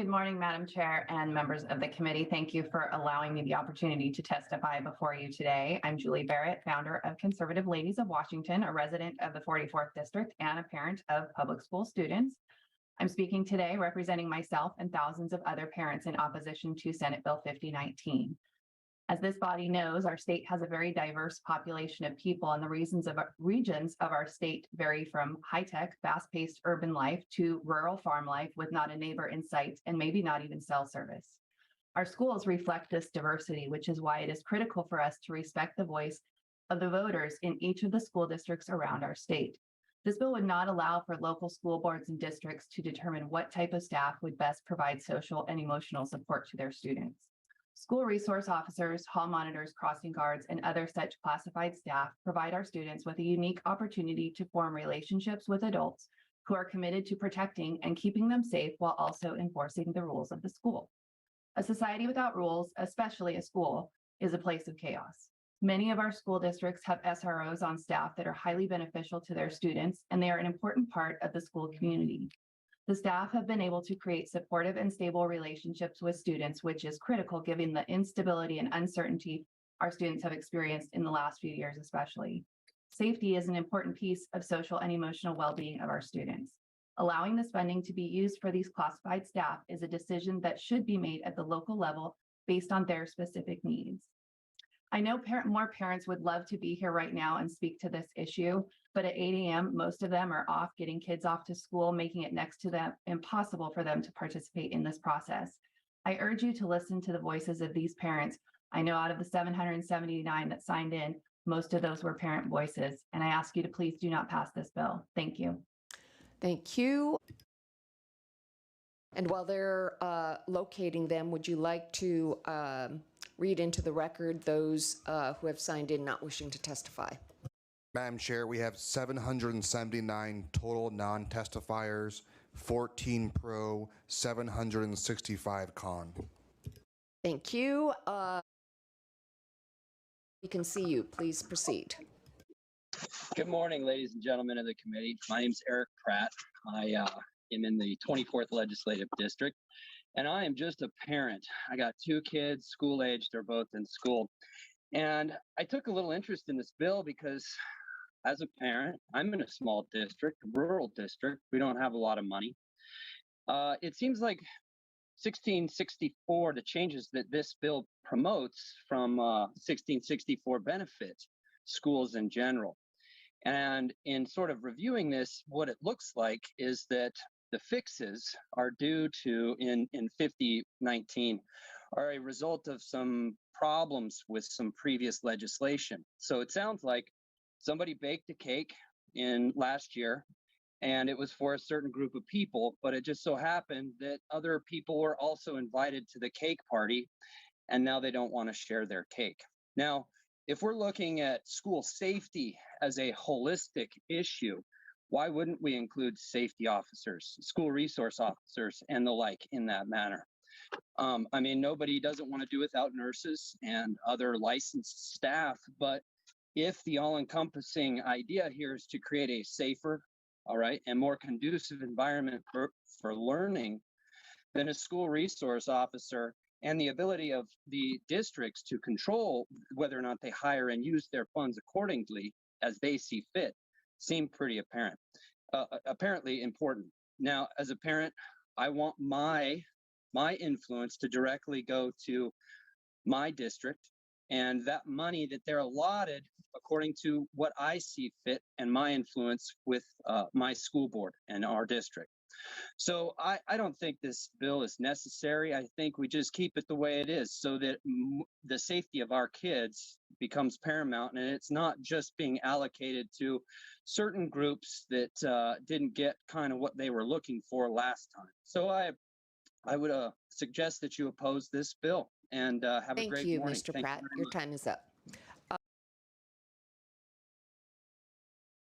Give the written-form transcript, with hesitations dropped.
Good morning, Madam Chair and members of the committee. Thank you for allowing me the opportunity to testify before you today. I'm Julie Barrett, founder of Conservative Ladies of Washington, a resident of the 44th District and a parent of public school students. I'm speaking today representing myself and thousands of other parents in opposition to Senate Bill 5019. As this body knows, our state has a very diverse population of people, and the regions of our state vary from high-tech, fast-paced urban life to rural farm life with not a neighbor in sight and maybe not even cell service. Our schools reflect this diversity, which is why it is critical for us to respect the voice of the voters in each of the school districts around our state. This bill would not allow for local school boards and districts to determine what type of staff would best provide social and emotional support to their students. School resource officers, hall monitors, crossing guards, and other such classified staff provide our students with a unique opportunity to form relationships with adults who are committed to protecting and keeping them safe while also enforcing the rules of the school. A society without rules, especially a school, is a place of chaos. Many of our school districts have SROs on staff that are highly beneficial to their students, and they are an important part of the school community. The staff have been able to create supportive and stable relationships with students, which is critical given the instability and uncertainty our students have experienced in the last few years, especially. Safety is an important piece of social and emotional well-being of our students. Allowing this funding to be used for these classified staff is a decision that should be made at the local level based on their specific needs. I know more parents would love to be here right now and speak to this issue, but at 8 a.m., most of them are off getting kids off to school, making it next to them impossible for them to participate in this process. I urge you to listen to the voices of these parents. I know out of the 779 that signed in, most of those were parent voices, and I ask you to please do not pass this bill. Thank you. Thank you. And while they're locating them, would you like to read into the record those who have signed in not wishing to testify? Madam Chair, we have 779 total non-testifiers, 14 pro, 765 con. Thank you. We can see you. Please proceed. Good morning, ladies and gentlemen of the committee. My name is Eric Pratt. I am in the 24th Legislative District, and I am just a parent. I got two kids, school age. They're both in school. And I took a little interest in this bill because as a parent, I'm in a small district, a rural district. We don't have a lot of money. It seems like 1664, the changes that this bill promotes from 1664 benefit schools in general. And in sort of reviewing this, what it looks like is that the fixes are due to, in 5019, are a result of some problems with some previous legislation. So it sounds like somebody baked a cake in last year, and it was for a certain group of people, but it just so happened that other people were also invited to the cake party, and now they don't want to share their cake. Now, if we're looking at school safety as a holistic issue, why wouldn't we include safety officers, school resource officers, and the like in that manner? I mean, nobody doesn't want to do without nurses and other licensed staff, but if the all-encompassing idea here is to create a safer, all right, and more conducive environment for learning, then a school resource officer and the ability of the districts to control whether or not they hire and use their funds accordingly as they see fit seem pretty apparently important. Now, as a parent, I want my influence to directly go to my district, and that money that they're allotted according to what I see fit and my influence with my school board and our district. So I don't think this bill is necessary. I think we just keep it the way it is so that the safety of our kids becomes paramount, and it's not just being allocated to certain groups that didn't get kind of what they were looking for last time. So I would suggest that you oppose this bill and have a great morning. Thank you, Mr. Pratt. Your time is up.